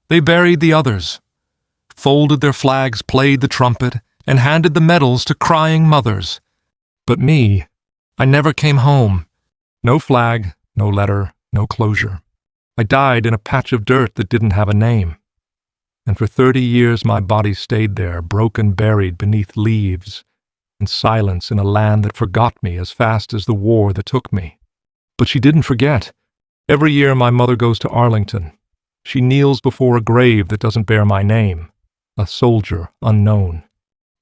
They buried the others, folded their flags, played the trumpet, and handed the medals to crying mothers. But me, I never came home. No flag, no letter, no closure. I died in a patch of dirt that didn't have a name. And for 30 years my body stayed there, broken, buried beneath leaves and silence in a land that forgot me as fast as the war that took me. But she didn't forget. Every year my mother goes to Arlington. She kneels before a grave that doesn't bear my name, a soldier unknown.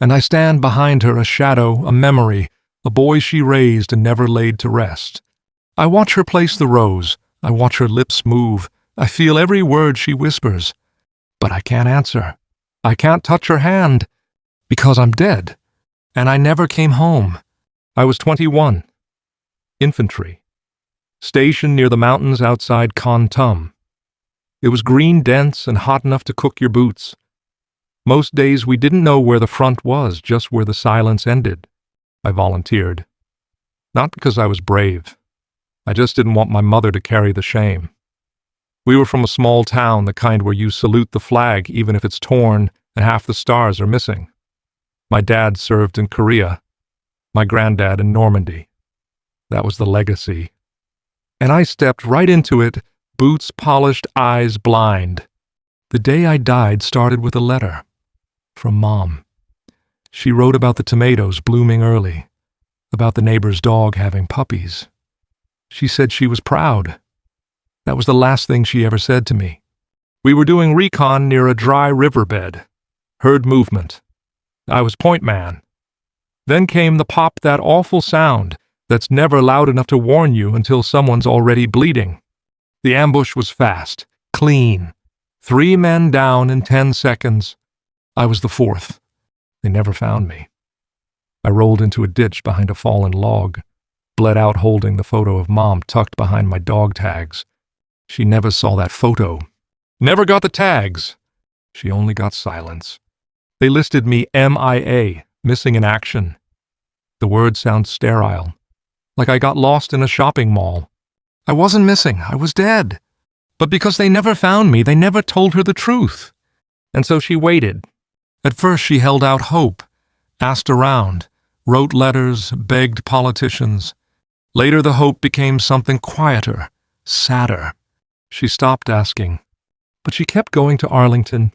And I stand behind her, a shadow, a memory, a boy she raised and never laid to rest. I watch her place the rose. I watch her lips move. I feel every word she whispers. But I can't answer. I can't touch her hand, because I'm dead. And I never came home. I was 21. Infantry. Stationed near the mountains outside Kon Tum. It was green, dense, and hot enough to cook your boots. Most days we didn't know where the front was, just where the silence ended. I volunteered. Not because I was brave. I just didn't want my mother to carry the shame. We were from a small town, the kind where you salute the flag even if it's torn and half the stars are missing. My dad served in Korea. My granddad in Normandy. That was the legacy. And I stepped right into it, boots polished, eyes blind. The day I died started with a letter. From Mom. She wrote about the tomatoes blooming early, about the neighbor's dog having puppies. She said she was proud. That was the last thing she ever said to me. We were doing recon near a dry riverbed. Heard movement. I was point man. Then came the pop, that awful sound that's never loud enough to warn you until someone's already bleeding. The ambush was fast, clean. 3 men down in 10 seconds. I was the 4th. They never found me. I rolled into a ditch behind a fallen log, bled out holding the photo of Mom tucked behind my dog tags. She never saw that photo. Never got the tags. She only got silence. They listed me MIA, missing in action. The word sounds sterile, like I got lost in a shopping mall. I wasn't missing, I was dead. But because they never found me, they never told her the truth. And so she waited. At first she held out hope, asked around, wrote letters, begged politicians. Later the hope became something quieter, sadder. She stopped asking, but she kept going to Arlington.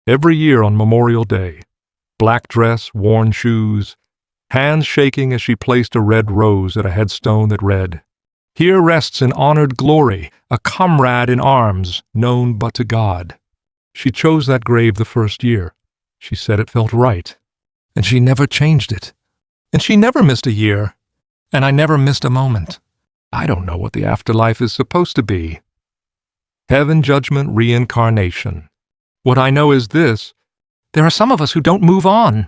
Every year on Memorial Day. Black dress, worn shoes, hands shaking as she placed a red rose at a headstone that read, "Here rests in honored glory, a comrade in arms, known but to God." She chose that grave the first year. She said it felt right. And she never changed it. And she never missed a year. And I never missed a moment. I don't know what the afterlife is supposed to be. Heaven, judgment, reincarnation. What I know is this: there are some of us who don't move on.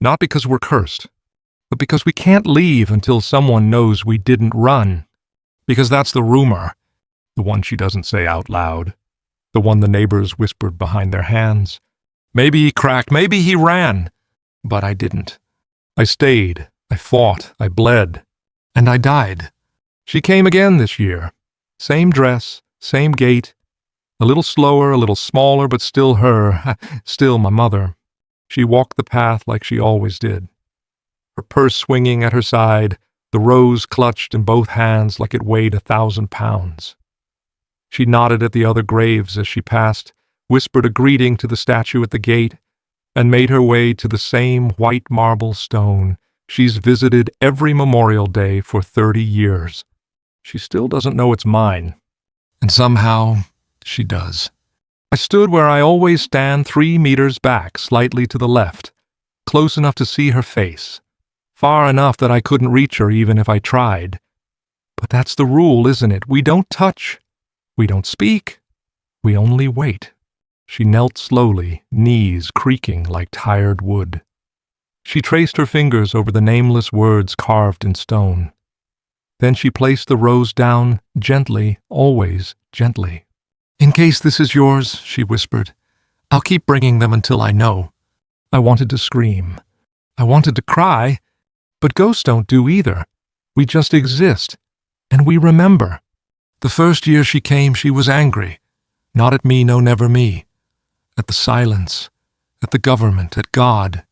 Not because we're cursed, but because we can't leave until someone knows we didn't run. Because that's the rumor, the one she doesn't say out loud, the one the neighbors whispered behind their hands. Maybe he cracked, maybe he ran, but I didn't. I stayed, I fought, I bled, and I died. She came again this year. Same dress, same gait, a little slower, a little smaller, but still her, still my mother. She walked the path like she always did. Her purse swinging at her side, the rose clutched in both hands like it weighed 1,000 pounds. She nodded at the other graves as she passed, whispered a greeting to the statue at the gate, and made her way to the same white marble stone she's visited every Memorial Day for 30 years. She still doesn't know it's mine, and somehow she does. I stood where I always stand, 3 meters back, slightly to the left, close enough to see her face, far enough that I couldn't reach her even if I tried. But that's the rule, isn't it? We don't touch. We don't speak. We only wait. She knelt slowly, knees creaking like tired wood. She traced her fingers over the nameless words carved in stone. Then she placed the rose down, gently, always gently. "In case this is yours," she whispered, "I'll keep bringing them until I know." I wanted to scream. I wanted to cry, but ghosts don't do either. We just exist, and we remember. The first year she came, she was angry. Not at me, no, never me. at the silence, at the government, at God.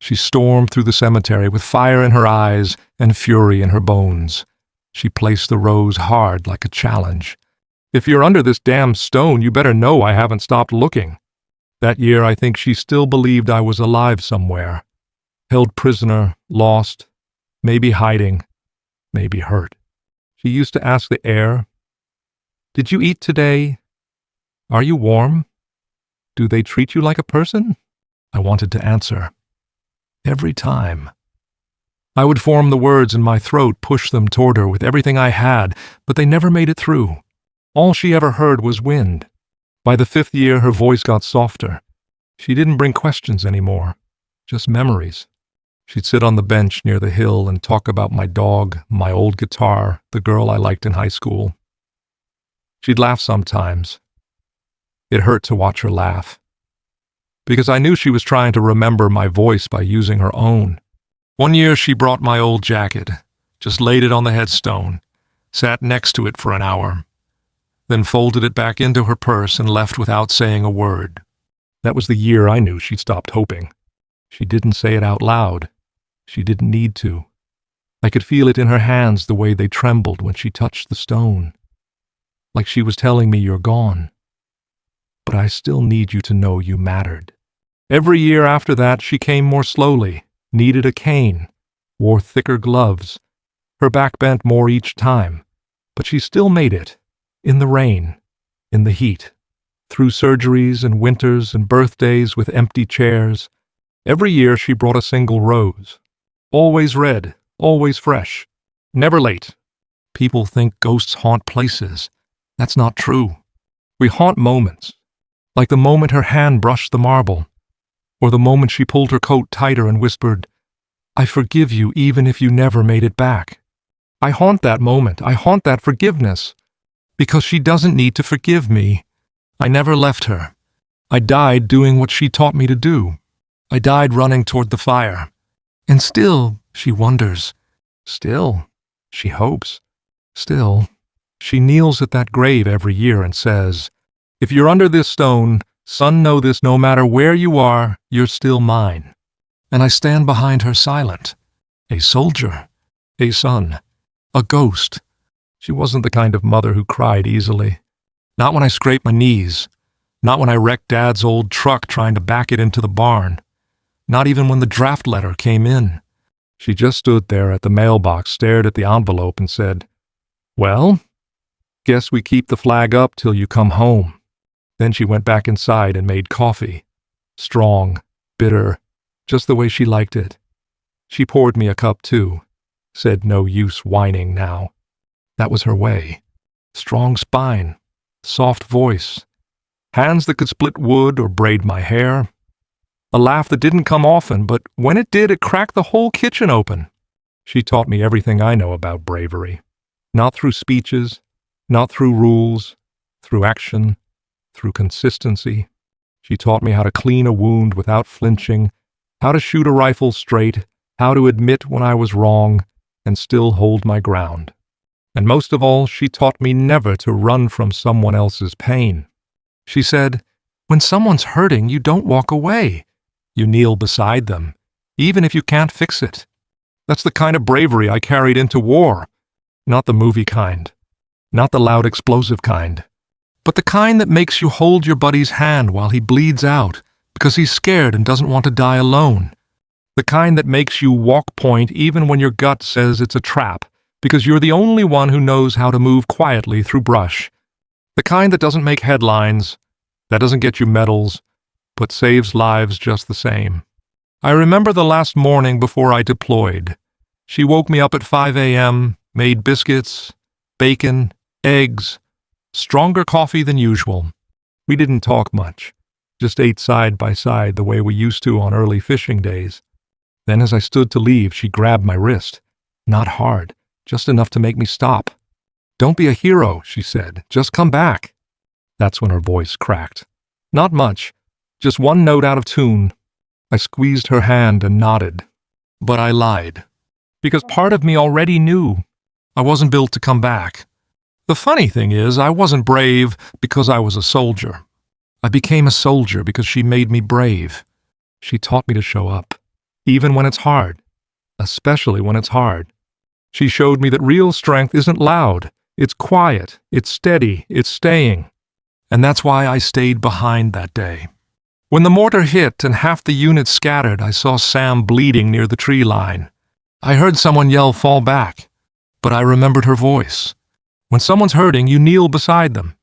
She stormed through the cemetery with fire in her eyes and fury in her bones. She placed the rose hard like a challenge. "If you're under this damn stone, you better know I haven't stopped looking." That year, I think she still believed I was alive somewhere, held prisoner, lost, maybe hiding, maybe hurt. She used to ask the air, "Did you eat today? Are you warm? Do they treat you like a person?" I wanted to answer. Every time. I would form the words in my throat, push them toward her with everything I had, but they never made it through. All she ever heard was wind. By the 5th year, her voice got softer. She didn't bring questions anymore, just memories. She'd sit on the bench near the hill and talk about my dog, my old guitar, the girl I liked in high school. She'd laugh sometimes. It hurt to watch her laugh, because I knew she was trying to remember my voice by using her own. One year she brought my old jacket, just laid it on the headstone, sat next to it for an hour, then folded it back into her purse and left without saying a word. That was the year I knew she'd stopped hoping. She didn't say it out loud. She didn't need to. I could feel it in her hands the way they trembled when she touched the stone. Like she was telling me, "You're gone. But I still need you to know you mattered." Every year after that, she came more slowly, needed a cane, wore thicker gloves. Her back bent more each time, but she still made it, in the rain, in the heat, through surgeries and winters and birthdays with empty chairs. Every year she brought a single rose. Always red, always fresh, never late. People think ghosts haunt places. That's not true. We haunt moments, like the moment her hand brushed the marble, or the moment she pulled her coat tighter and whispered, "I forgive you even if you never made it back." I haunt that moment. I haunt that forgiveness, because she doesn't need to forgive me. I never left her. I died doing what she taught me to do. I died running toward the fire. And still, she wonders. Still, she hopes. Still, she kneels at that grave every year and says, "If you're under this stone, son, know this, no matter where you are, you're still mine." And I stand behind her silent. A soldier. A son. A ghost. She wasn't the kind of mother who cried easily. Not when I scraped my knees. Not when I wrecked Dad's old truck trying to back it into the barn. Not even when the draft letter came in. She just stood there at the mailbox, stared at the envelope, and said, "Well, guess we keep the flag up till you come home." Then she went back inside and made coffee. Strong, bitter, just the way she liked it. She poured me a cup too. Said no use whining now. That was her way. Strong spine, soft voice, hands that could split wood or braid my hair. A laugh that didn't come often, but when it did, it cracked the whole kitchen open. She taught me everything I know about bravery. Not through speeches, not through rules, through action, through consistency. She taught me how to clean a wound without flinching, how to shoot a rifle straight, how to admit when I was wrong, and still hold my ground. And most of all, she taught me never to run from someone else's pain. She said, "When someone's hurting, you don't walk away. You kneel beside them, even if you can't fix it." That's the kind of bravery I carried into war. Not the movie kind. Not the loud explosive kind. But the kind that makes you hold your buddy's hand while he bleeds out because he's scared and doesn't want to die alone. The kind that makes you walk point even when your gut says it's a trap, because you're the only one who knows how to move quietly through brush. The kind that doesn't make headlines, that doesn't get you medals, but saves lives just the same. I remember the last morning before I deployed. She woke me up at 5 a.m., made biscuits, bacon, eggs, stronger coffee than usual. We didn't talk much, just ate side by side the way we used to on early fishing days. Then as I stood to leave, she grabbed my wrist. Not hard, just enough to make me stop. "Don't be a hero," she said. "Just come back." That's when her voice cracked. Not much, just one note out of tune. I squeezed her hand and nodded. But I lied, because part of me already knew I wasn't built to come back. The funny thing is, I wasn't brave because I was a soldier. I became a soldier because she made me brave. She taught me to show up, even when it's hard, especially when it's hard. She showed me that real strength isn't loud. It's quiet, it's steady, it's staying. And that's why I stayed behind that day. When the mortar hit and half the unit scattered, I saw Sam bleeding near the tree line. I heard someone yell, "Fall back," but I remembered her voice. When someone's hurting, you kneel beside them.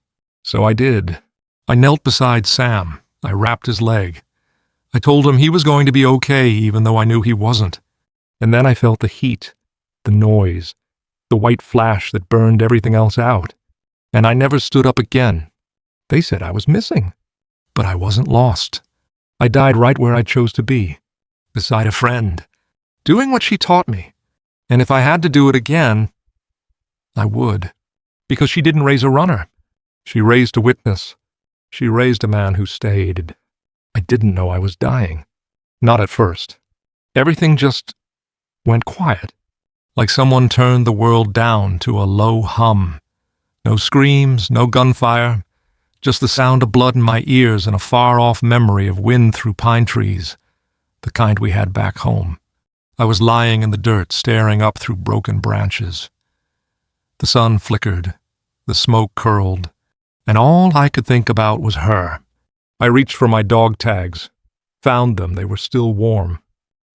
So I did. I knelt beside Sam. I wrapped his leg. I told him he was going to be okay, even though I knew he wasn't. And then I felt the heat, the noise, the white flash that burned everything else out. And I never stood up again. They said I was missing. But I wasn't lost. I died right where I chose to be, beside a friend, doing what she taught me. And if I had to do it again, I would. Because she didn't raise a runner. She raised a witness. She raised a man who stayed. I didn't know I was dying. Not at first. Everything just went quiet, like someone turned the world down to a low hum. No screams, no gunfire, just the sound of blood in my ears and a far-off memory of wind through pine trees, the kind we had back home. I was lying in the dirt, staring up through broken branches. The sun flickered, the smoke curled, and all I could think about was her. I reached for my dog tags, found them, they were still warm.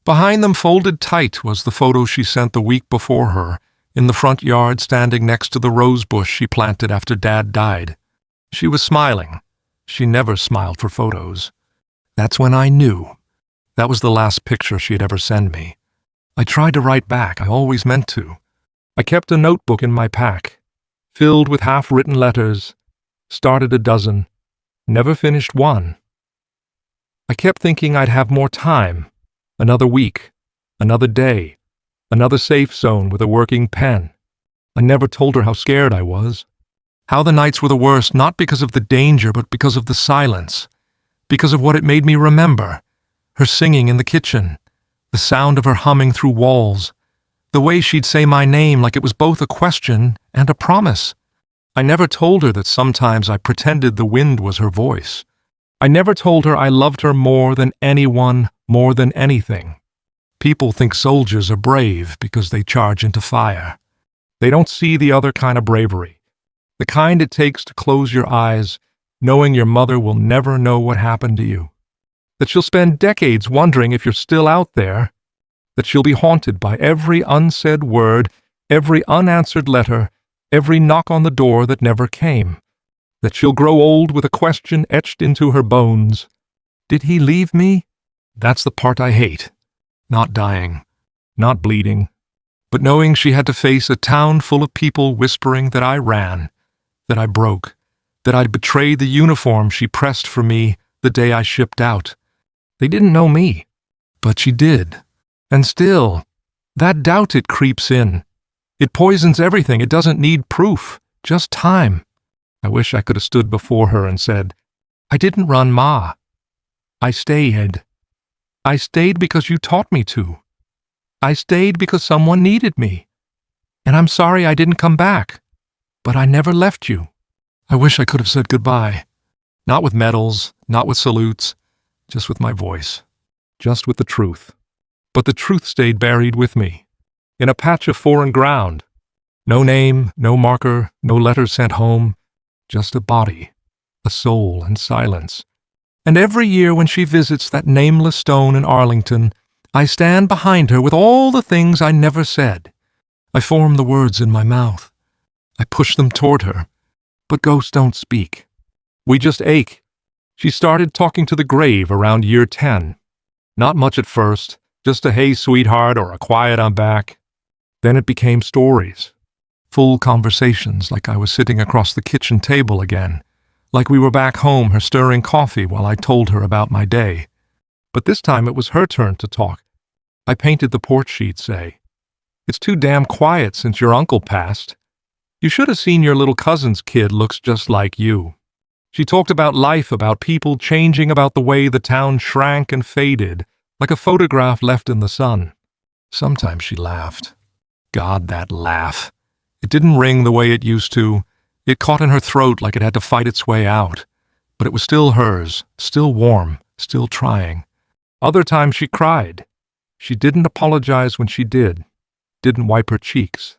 Behind them, folded tight, was the photo she sent the week before her, in the front yard standing next to the rose bush she planted after Dad died. She was smiling. She never smiled for photos. That's when I knew. That was the last picture she'd ever send me. I tried to write back, I always meant to. I kept a notebook in my pack, filled with half-written letters, started a dozen, never finished one. I kept thinking I'd have more time, another week, another day, another safe zone with a working pen. I never told her how scared I was. How the nights were the worst, not because of the danger, but because of the silence, because of what it made me remember. Her singing in the kitchen, the sound of her humming through walls, the way she'd say my name like it was both a question and a promise. I never told her that sometimes I pretended the wind was her voice. I never told her I loved her more than anyone, more than anything. People think soldiers are brave because they charge into fire. They don't see the other kind of bravery. The kind it takes to close your eyes, knowing your mother will never know what happened to you. That she'll spend decades wondering if you're still out there. That she'll be haunted by every unsaid word, every unanswered letter, every knock on the door that never came. That she'll grow old with a question etched into her bones. Did he leave me? That's the part I hate. Not dying, not bleeding, but knowing she had to face a town full of people whispering that I ran, that I broke, that I'd betrayed the uniform she pressed for me the day I shipped out. They didn't know me, but she did. And still, that doubt, it creeps in. It poisons everything. It doesn't need proof, just time. I wish I could have stood before her and said, "I didn't run, Ma. I stayed. I stayed because you taught me to. I stayed because someone needed me. And I'm sorry I didn't come back. But I never left you." I wish I could have said goodbye. Not with medals, not with salutes, just with my voice. Just with the truth. But the truth stayed buried with me, in a patch of foreign ground. No name, no marker, no letter sent home, just a body, a soul, and silence. And every year when she visits that nameless stone in Arlington, I stand behind her with all the things I never said. I form the words in my mouth. I push them toward her. But ghosts don't speak. We just ache. She started talking to the grave around year 10. Not much at first, just a "hey, sweetheart," or a quiet "I'm back." Then it became stories. Full conversations, like I was sitting across the kitchen table again, like we were back home, her stirring coffee while I told her about my day. But this time it was her turn to talk. I painted the porch she'd say. "It's too damn quiet since your uncle passed. You should have seen your little cousin's kid looks just like you." She talked about life, about people changing, about the way the town shrank and faded, like a photograph left in the sun. Sometimes she laughed. God, that laugh. It didn't ring the way it used to. It caught in her throat like it had to fight its way out. but it was still hers, still warm, still trying. Other times she cried. She didn't apologize when she didn't wipe her cheeks.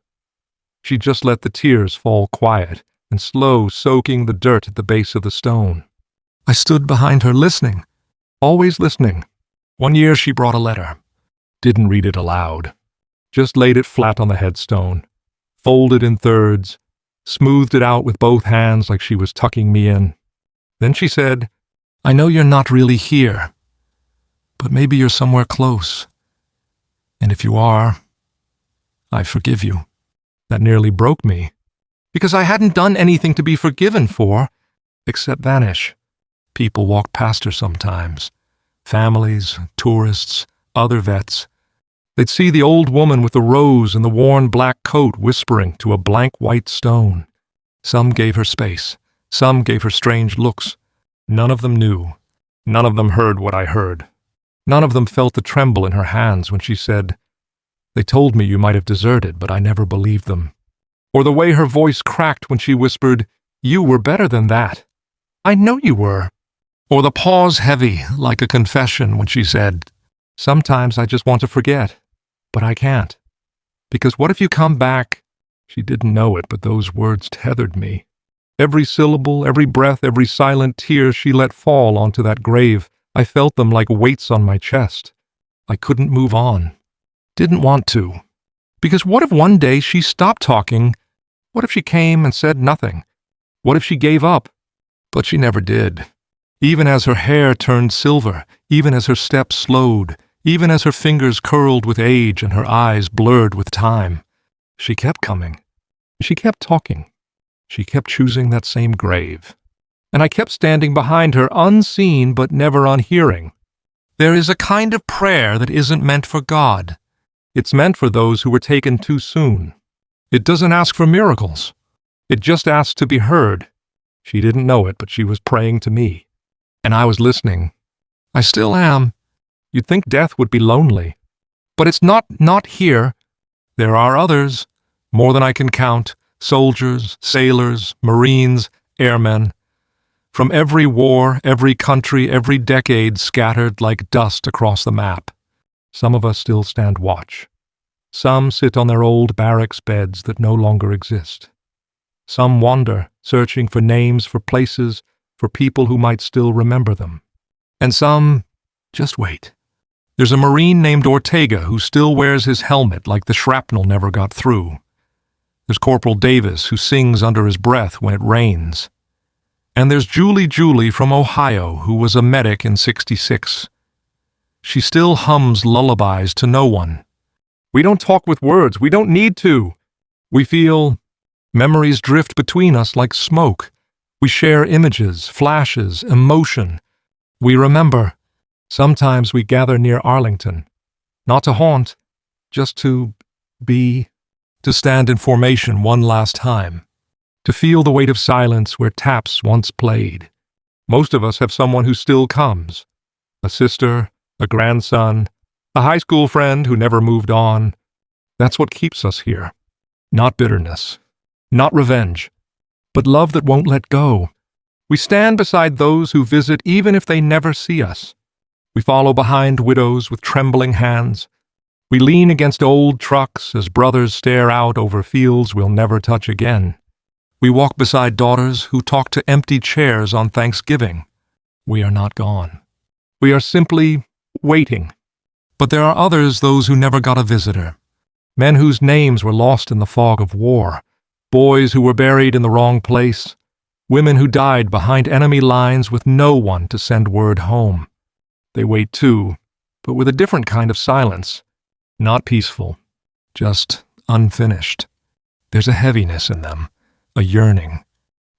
She just let the tears fall quiet and slow, soaking the dirt at the base of the stone. I stood behind her listening, always listening. One year she brought a letter. Didn't read it aloud. Just laid it flat on the headstone, folded in thirds, smoothed it out with both hands like she was tucking me in. Then she said, "I know you're not really here, but maybe you're somewhere close. And if you are, I forgive you." That nearly broke me, because I hadn't done anything to be forgiven for, except vanish. People walk past her sometimes. Families, tourists, other vets. They'd see the old woman with the rose and the worn black coat whispering to a blank white stone. Some gave her space. Some gave her strange looks. None of them knew. None of them heard what I heard. None of them felt the tremble in her hands when she said, "They told me you might have deserted, but I never believed them." Or the way her voice cracked when she whispered, "You were better than that. I know you were." Or the pause heavy, like a confession, when she said, "Sometimes I just want to forget, but I can't. Because what if you come back?" She didn't know it, but those words tethered me. Every syllable, every breath, every silent tear she let fall onto that grave, I felt them like weights on my chest. I couldn't move on. Didn't want to. Because what if one day she stopped talking? What if she came and said nothing? What if she gave up? But she never did. Even as her hair turned silver, even as her steps slowed, even as her fingers curled with age and her eyes blurred with time, she kept coming. She kept talking. She kept choosing that same grave. And I kept standing behind her, unseen but never unhearing. There is a kind of prayer that isn't meant for God. It's meant for those who were taken too soon. It doesn't ask for miracles. It just asks to be heard. She didn't know it, but she was praying to me. And I was listening. I still am. You'd think death would be lonely. But it's not here. There are others, more than I can count, soldiers, sailors, Marines, airmen. From every war, every country, every decade scattered like dust across the map. Some of us still stand watch. Some sit on their old barracks beds that no longer exist. Some wander, searching for names, for places, for people who might still remember them. And some just wait. There's a Marine named Ortega who still wears his helmet like the shrapnel never got through. There's Corporal Davis who sings under his breath when it rains. And there's Julie from Ohio who was a medic in '66. She still hums lullabies to no one. We don't talk with words. We don't need to. We feel. Memories drift between us like smoke. We share images, flashes, emotion. We remember. Sometimes we gather near Arlington. Not to haunt, just to be. To stand in formation one last time. To feel the weight of silence where taps once played. Most of us have someone who still comes. A sister, a grandson, a high school friend who never moved on. That's what keeps us here. Not bitterness. Not revenge. But love that won't let go. We stand beside those who visit even if they never see us. We follow behind widows with trembling hands. We lean against old trucks as brothers stare out over fields we'll never touch again. We walk beside daughters who talk to empty chairs on Thanksgiving. We are not gone. We are simply waiting. But there are others, those who never got a visitor. Men whose names were lost in the fog of war. Boys who were buried in the wrong place. Women who died behind enemy lines with no one to send word home. They wait too, but with a different kind of silence. Not peaceful, just unfinished. There's a heaviness in them, a yearning.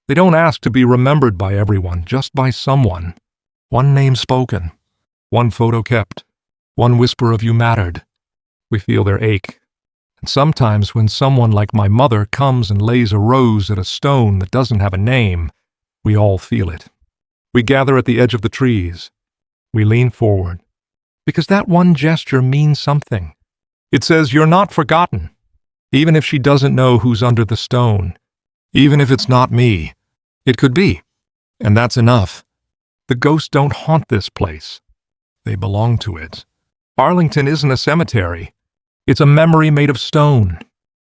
They don't ask to be remembered by everyone, just by someone. One name spoken, one photo kept, one whisper of you mattered. We feel their ache. And sometimes when someone like my mother comes and lays a rose at a stone that doesn't have a name, we all feel it. We gather at the edge of the trees. We lean forward. Because that one gesture means something. It says you're not forgotten. Even if she doesn't know who's under the stone. Even if it's not me. It could be. And that's enough. The ghosts don't haunt this place. They belong to it. Arlington isn't a cemetery. It's a memory made of stone.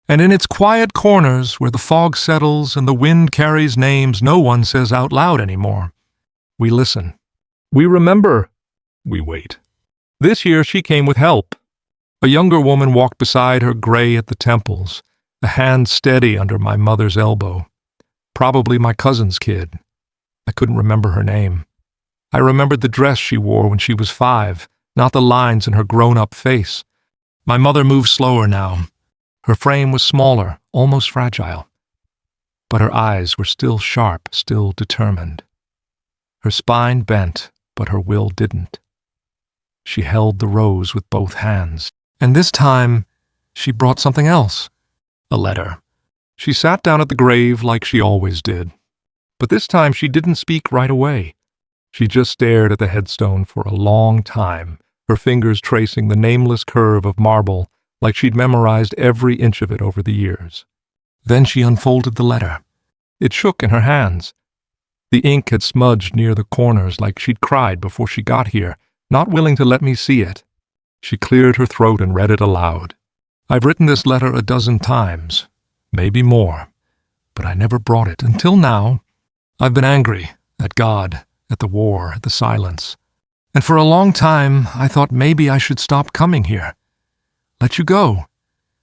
And in its quiet corners, where the fog settles and the wind carries names no one says out loud anymore, we listen. We remember. We wait. This year she came with help. A younger woman walked beside her, gray at the temples, a hand steady under my mother's elbow. Probably my cousin's kid. I couldn't remember her name. I remembered the dress she wore when she was 5, not the lines in her grown-up face. My mother moved slower now. Her frame was smaller, almost fragile. But her eyes were still sharp, still determined. Her spine bent, but her will didn't. She held the rose with both hands, and this time she brought something else. A letter. She sat down at the grave like she always did. But this time she didn't speak right away. She just stared at the headstone for a long time, her fingers tracing the nameless curve of marble like she'd memorized every inch of it over the years. Then she unfolded the letter. It shook in her hands. The ink had smudged near the corners like she'd cried before she got here, not willing to let me see it. She cleared her throat and read it aloud. I've written this letter a dozen times, maybe more, but I never brought it until now. I've been angry at God, at the war, at the silence. And for a long time, I thought maybe I should stop coming here. Let you go.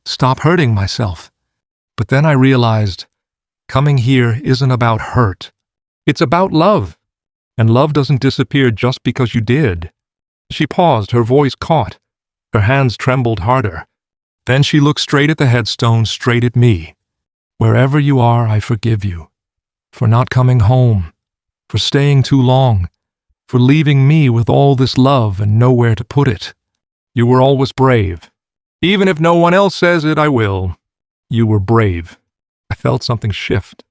Stop hurting myself. But then I realized coming here isn't about hurt. It's about love. And love doesn't disappear just because you did. She paused, her voice caught. Her hands trembled harder. Then she looked straight at the headstone, straight at me. Wherever you are, I forgive you. For not coming home. For staying too long. For leaving me with all this love and nowhere to put it. You were always brave. Even if no one else says it, I will. You were brave. I felt something shift.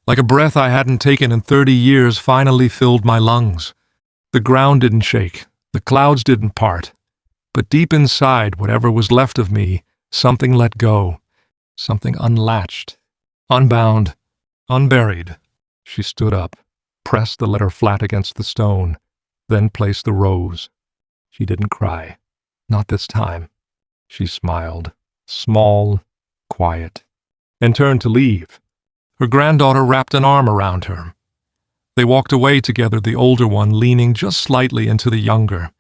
Like a breath I hadn't taken in 30 years finally filled my lungs. The ground didn't shake. The clouds didn't part. But deep inside, whatever was left of me, something let go. Something unlatched. Unbound. Unburied. She stood up, pressed the letter flat against the stone, then placed the rose. She didn't cry. Not this time. She smiled, small, quiet, and turned to leave. Her granddaughter wrapped an arm around her. They walked away together, the older one leaning just slightly into the younger.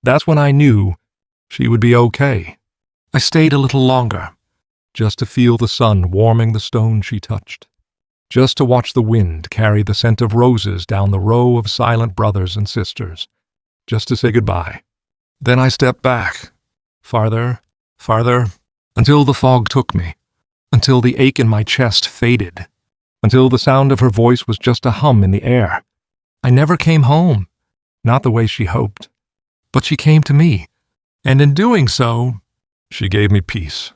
That's when I knew she would be okay. I stayed a little longer, just to feel the sun warming the stone she touched, just to watch the wind carry the scent of roses down the row of silent brothers and sisters, just to say goodbye. Then I stepped back, farther, farther, until the fog took me, until the ache in my chest faded, until the sound of her voice was just a hum in the air. I never came home, not the way she hoped, but she came to me, and in doing so, she gave me peace.